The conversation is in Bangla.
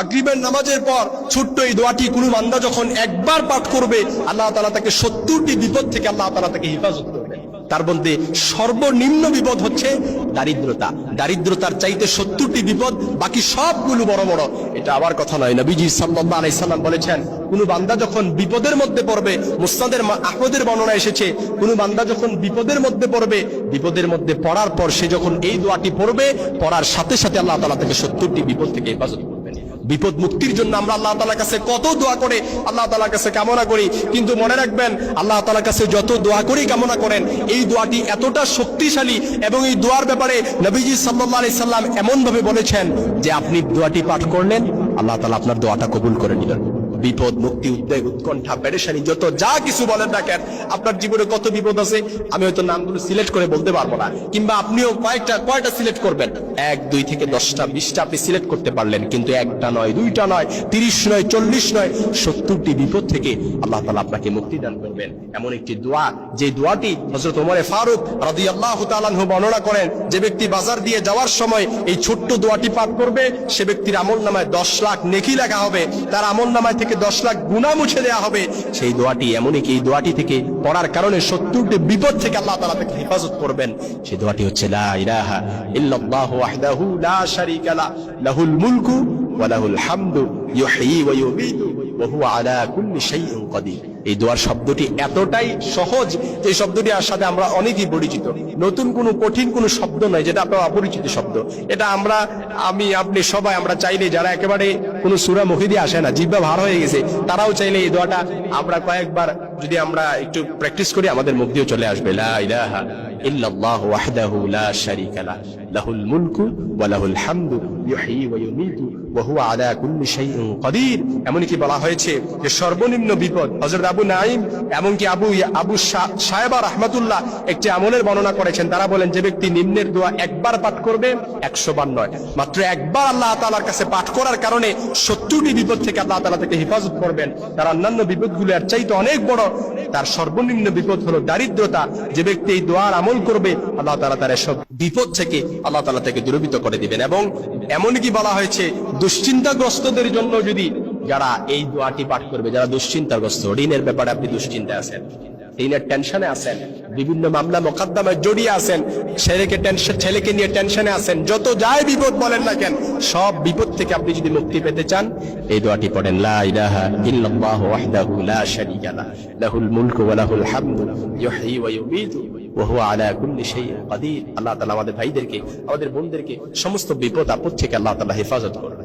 মাগরিবের নামাজের পর ছোট্ট এই দোয়াটি কোনো বান্দা যখন একবার পাঠ করবে, আল্লাহ তাআলা তাকে 70টি বিপদ থেকে আল্লাহ তাআলা তাকে হেফাজত করবে। তার মধ্যে সর্বনিম্ন বিপদ হচ্ছে দারিদ্রতা। দারিদ্রতার চাইতে 70টি বিপদ, বাকি সবগুলো বড় বড়। এটা আবার কথা নয়, নবীজি সাল্লাল্লাহু আলাইহি সাল্লাম বলেছেন, কোন বান্দা যখন বিপদের মধ্যে পড়বে, মুসনাদের আহমদের বর্ণনা এসেছে, কোন বান্দা যখন বিপদের মধ্যে পড়বে, বিপদের মধ্যে পড়ার পর সে যখন এই দোয়াটি পড়বে, পড়ার সাথে সাথে আল্লাহ তাআলা তাকে 70টি বিপদ থেকে হেফাজত করবেন। বিপদ মুক্তির জন্য আমরা আল্লাহ তাআলার কাছে কত দোয়া করে, আল্লাহ তাআলার কাছে কামনা করি, কিন্তু মনে রাখবেন আল্লাহ তাআলার কাছে যত দোয়া করি কামনা করেন, এই দোয়াটি এতটা শক্তিশালী এবং এই দোয়ার ব্যাপারে নবীজি সাল্লাল্লাহু আলাইহি সাল্লাম এমন ভাবে বলেছেন যে আপনি দোয়াটি পাঠ করলেন, আল্লাহ তাআলা আপনার দোয়াটা কবুল করে নিলেন। বিপদ মুক্তি, উদ্বেগ, উৎকণ্ঠা, পেরেশানি, যত যা কিছু বলেন না কেন, আপনার জীবনে কত বিপদ আছে আমি হয়তো নামগুলো সিলেক্ট করে বলতে পারবো না, কিংবা আপনিও কয়টা সিলেক্ট করবেন, 1, 2 থেকে 10টা 20টা আপনি সিলেক্ট করতে পারলেন, কিন্তু একটা নয়, 2টা নয়, 30 নয়, 40 নয়, 70টি বিপদ থেকে আল্লাহ তাআলা আপনাকে মুক্তি দান করবেন। এমন একটি দোয়া, যে দোয়াটি হযরত ওমর ফারুক রাদিয়াল্লাহু তাআলা আনহু বর্ণনা করেন, যে ব্যক্তি বাজার দিয়ে যাওয়ার সময় এই ছোট্ট দোয়াটি পাঠ করবে, সে ব্যক্তির আমলনামায় 10 লাখ নেকি লেখা হবে, তার আমলনামায় থেকে 10 লাখ গুনাহ মুছে দেওয়া হবে। সেই দোয়াটি এমনই কি, এই দোয়াটি থেকে পড়ার কারণে 70টি বিপদ থেকে আল্লাহ তাআলা তাকে হেফাজত করবেন। সেই দোয়াটি হচ্ছে লা ইলাহা ইল্লাল্লাহু ওয়াহদাহু লা শারীকা লাহু লাহুল মুলকু ওয়া লাহুল হামদু ইউহয়ী ওয়া ইউমীতু ওয়া হুয়া আলা কুল্লি শাইইন কাদির। এই দোয়ার শব্দটি এতটাই সহজ, এই শব্দটির সাথে আমরা অনেকেই পরিচিত। নতুন কোনো কঠিন কোনো শব্দ নয়, যেটা আপনার অপরিচিত শব্দ। এটা আমি আপনি সবাই আমরা চাইলে, যারা একেবারে কোনো সূরা মুখে দিয়ে আসে না, জিহ্বা ভার হয়ে গেছে, তারাও চাইলে এই দোয়াটা আমরা কয়েকবার যদি আমরা একটু প্র্যাকটিস করি, আমাদের মুখ দিয়ে চলে আসবে লা ইলাহা ইল্লাল্লাহু ওয়াহদাহু লা শারীকা লাহু লাহুল মুলকু ওয়া লাহুল হামদু ইউহয়ী ওয়া ইউমীতু ওয়া হুয়া আলা কুল্লি শাইইন কাদির। এমনকি বলা হয়েছে যে সর্বনিম্ন বিপদ, হযরত আবু নাঈম এমনকি আবু সাহেবা রাহমাতুল্লাহ একটি আমলের বর্ণনা করেছেন। তারা বলেন, যে ব্যক্তি নিম্নের দোয়া একবার পাঠ করবে, 100 বার নয়, মাত্র একবার আল্লাহ তাআলার কাছে পাঠ করার কারণে 70টি বিপদ থেকে আল্লাহ তাআলা তাকে হেফাজত করবেন। তার অন্যান্য বিপদগুলো এর চাইতে অনেক বড়। তার সর্বনিম্ন বিপদ হলো দারিদ্রতা। যে ব্যক্তি এই দোয়ার আমল করবে, আল্লাহ তাআলা তার সব বিপদ থেকে আল্লাহ তাআলা তাকে দূরীভূত করে দিবেন। এবং এমনকি বলা হয়েছে, দুশ্চিন্তাগ্রস্তদের জন্য যদি যারা এই দোয়াটি পাঠ করবে, যারা দুশ্চিন্তাগ্রস্ত, ঋণের ব্যাপারে আপনি দুশ্চিন্তায় আছেন, ঋণের টেনশনে আছেন, বিভিন্ন মামলা মোকদ্দমায় জড়িয়ে আছেন, ছেলেকে নিয়ে টেনশনে আছেন, যত যাই বিপদ বলেন না কেন, সব বিপদ থেকে আপনি যদি মুক্তি পেতে চান, এই দোয়াটি পড়েন, লা ইলাহা ইল্লাল্লাহু ওয়াহদাহু লা শারীকা লাহু লাহুল মুলকু ওয়া লাহুল হামদু ইউহয়ী ওয়া ইউমীতু ওয়া হুয়া আলা কুল্লি শাইইন কাদির। আল্লাহ তাআলা আমাদের ভাইদেরকে, আমাদের বোনদেরকে সমস্ত বিপদ আপদ থেকে আল্লাহ তাআলা হেফাজত করুন।